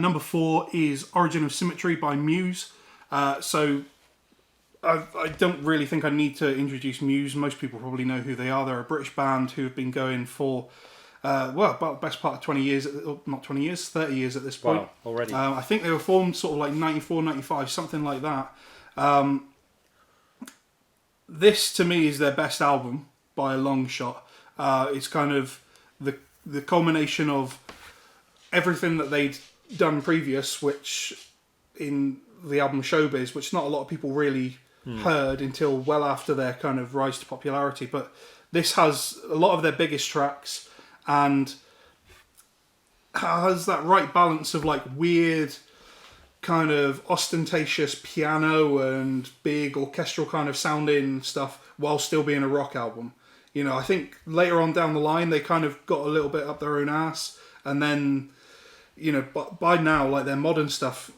Number 4 is Origin of Symmetry by Muse. So I don't really think I need to introduce Muse. Most people probably know who they are. They're a British band who have been going for, about the best part of 20 years, not 20 years, 30 years at this point. Wow, already. I think they were formed sort of like 94, 95, something like that. This, to me, is their best album by a long shot. It's kind of the culmination of everything that they'd done previous, which in the album Showbiz, which not a lot of people really heard until well after their kind of rise to popularity. But this has a lot of their biggest tracks and has that right balance of like weird kind of ostentatious piano and big orchestral kind of sounding stuff while still being a rock album. You know, I think later on down the line they kind of got a little bit up their own ass, and then, you know, by now, like, their modern stuff,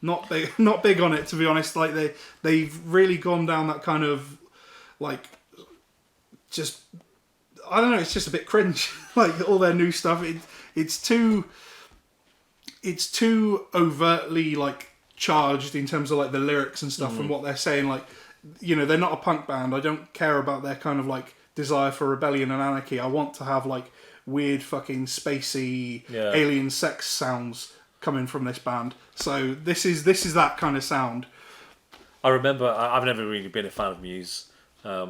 not big on it, to be honest. Like, they've really gone down that kind of, like, just, I don't know, it's just a bit cringe. Like, all their new stuff, it's too overtly, like, charged in terms of, like, the lyrics and stuff and what they're saying. Like, you know, they're not a punk band. I don't care about their kind of, like, desire for rebellion and anarchy. I want to have, like, weird fucking spacey alien sex sounds coming from this band. So this is that kind of sound. I remember, I've never really been a fan of Muse, but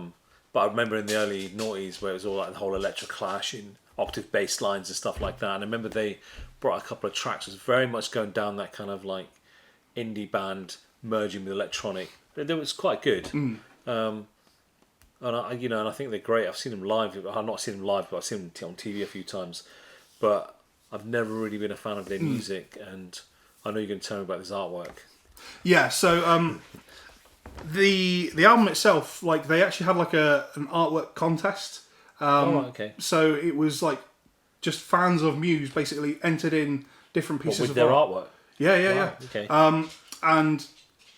I remember in the early noughties where it was all like the whole electro clash in octave bass lines and stuff like that. And I remember they brought a couple of tracks that was very much going down that kind of like indie band merging with electronic. It was quite good. And I think they're great. I've seen them live. I've not seen them live, but I've seen them on TV a few times. But I've never really been a fan of their music, and I know you're going to tell me about this artwork. Yeah. So the album itself, like, they actually had like an artwork contest. Okay. So it was like just fans of Muse basically entered in different pieces with their artwork. Yeah. Okay. And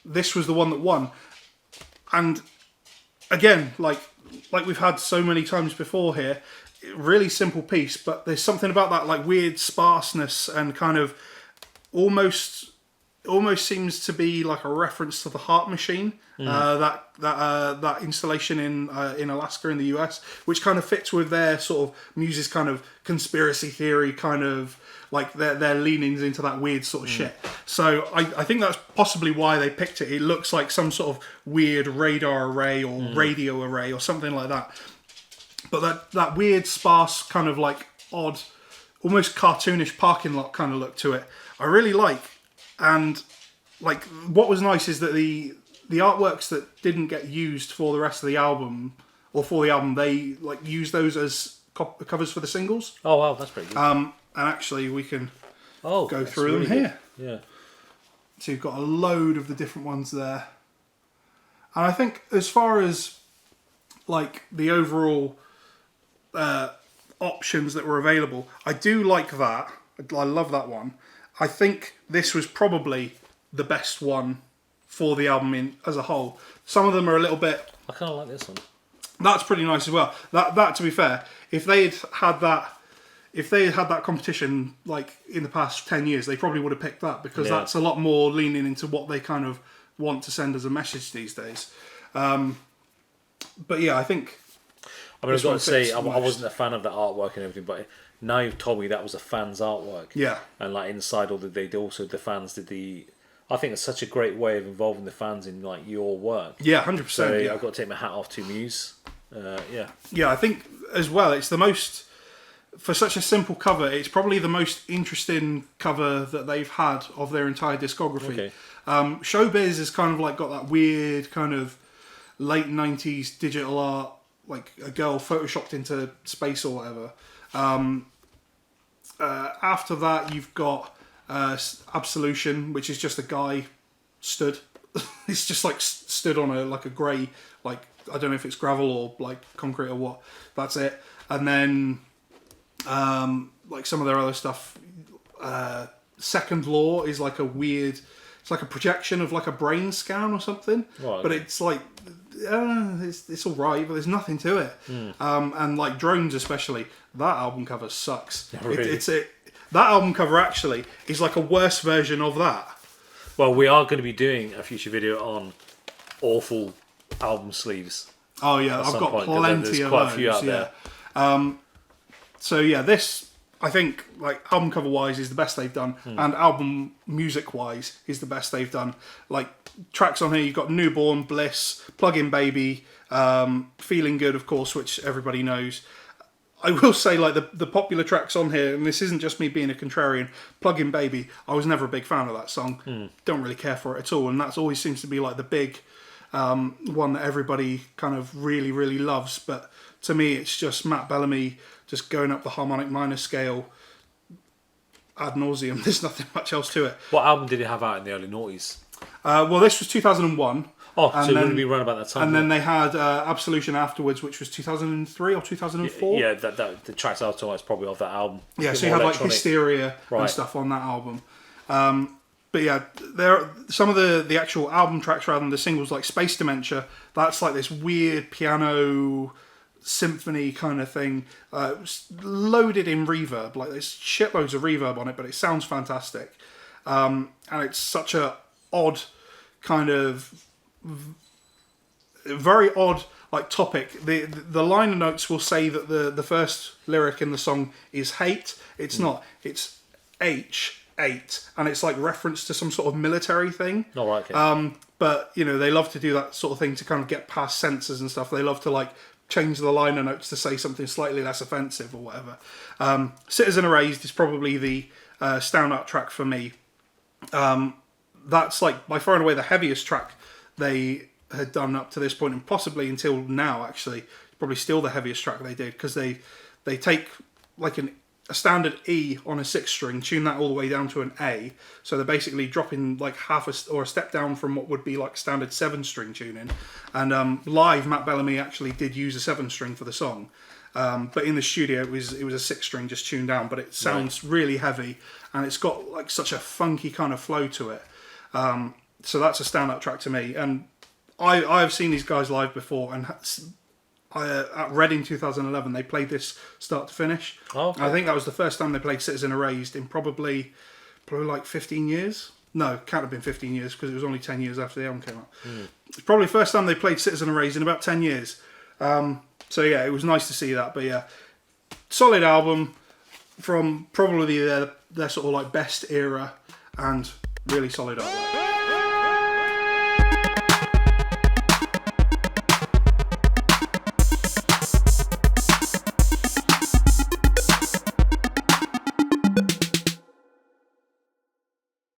this was the one that won. And again, like we've had so many times before here, really simple piece, but there's something about that like weird sparseness and kind of almost seems to be like a reference to the Heart Machine, that installation in Alaska in the US, which kind of fits with their sort of Muse's kind of conspiracy theory kind of like their leanings into that weird sort of shit. So I think that's possibly why they picked it. It looks like some sort of weird radar array or radio array or something like that. But that weird, sparse, kind of like odd, almost cartoonish parking lot kind of look to it, I really like. And like, what was nice is that the artworks that didn't get used for the rest of the album, they like used those as covers for the singles. Oh wow, that's pretty good. And actually, we can go through them here. Yeah. So you've got a load of the different ones there. And I think as far as like the overall options that were available, I do like that. I love that one. I think this was probably the best one for the album as a whole. Some of them are a little bit... I kind of like this one. That's pretty nice as well. That to be fair, if they had had that competition like in the past 10 years, they probably would have picked that, because that's a lot more leaning into what they kind of want to send as a message these days. But yeah, I think... I mean, I've got to say, I wasn't a fan of the artwork and everything, but now you've told me that was a fan's artwork. Yeah. And like inside all the fans did the... I think it's such a great way of involving the fans in like your work. Yeah, 100%. So I've got to take my hat off to Muse. Yeah, I think as well, it's the most... For such a simple cover, it's probably the most interesting cover that they've had of their entire discography. Okay. Showbiz has kind of like got that weird kind of late 90s digital art, like a girl photoshopped into space or whatever. After that, you've got Absolution, which is just a guy stood. It's just like stood on a grey, like, I don't know if it's gravel or like concrete or what. That's it. And then like some of their other stuff, Second Law is like a weird, it's like a projection of like a brain scan or something. Right. But it's like, it's all right, but there's nothing to it. And like Drones especially, that album cover sucks. Really? That album cover actually is like a worse version of that. Well, we are going to be doing a future video on awful album sleeves. Oh yeah, I've got plenty of those. A few out there. So yeah, this I think like album cover wise is the best they've done, and album music wise is the best they've done. Like tracks on here, you've got Newborn, Bliss, Plug-in Baby, Feeling Good, of course, which everybody knows. I will say, like, the popular tracks on here, and this isn't just me being a contrarian, Plug-in Baby, I was never a big fan of that song. Don't really care for it at all, and that always seems to be, like, the big one that everybody kind of really, really loves. But to me, it's just Matt Bellamy just going up the harmonic minor scale ad nauseum. There's nothing much else to it. What album did he have out in the early noughties? Well, this was 2001. Oh, so it would be around about that time. And then they had Absolution afterwards, which was 2003 or 2004. Yeah, the tracks I was talking about is probably off that album. Yeah, so you had like Hysteria and stuff on that album. But yeah, there are some of the actual album tracks rather than the singles, like Space Dementia. That's like this weird piano symphony kind of thing, loaded in reverb. Like there's shitloads of reverb on it, but it sounds fantastic. And it's such a odd kind of very odd like topic. The liner notes will say that the first lyric in the song is hate. It's not. It's H8, and it's like reference to some sort of military thing. All right. Okay. But you know they love to do that sort of thing to kind of get past censors and stuff. They love to like change the liner notes to say something slightly less offensive or whatever. Citizen Erased is probably the standout track for me. That's like by far and away the heaviest track they had done up to this point, and possibly until now. Actually, probably still the heaviest track they did, because they take like a standard E on a 6 string, tune that all the way down to an A. So they're basically dropping like or a step down from what would be like standard 7 string tuning. And live, Matt Bellamy actually did use a 7 string for the song, but in the studio it was a 6 string just tuned down. But it sounds really heavy, and it's got like such a funky kind of flow to it. So that's a standout track to me. And I've seen these guys live before, and at Reading 2011 they played this start to finish. Oh, okay. I think that was the first time they played Citizen Erased in probably like 15 years. No, can't have been 15 years, because it was only 10 years after the album came out. It's probably the first time they played Citizen Erased in about 10 years. So yeah, it was nice to see that. But yeah, solid album from probably their sort of like best era, and really solid artwork.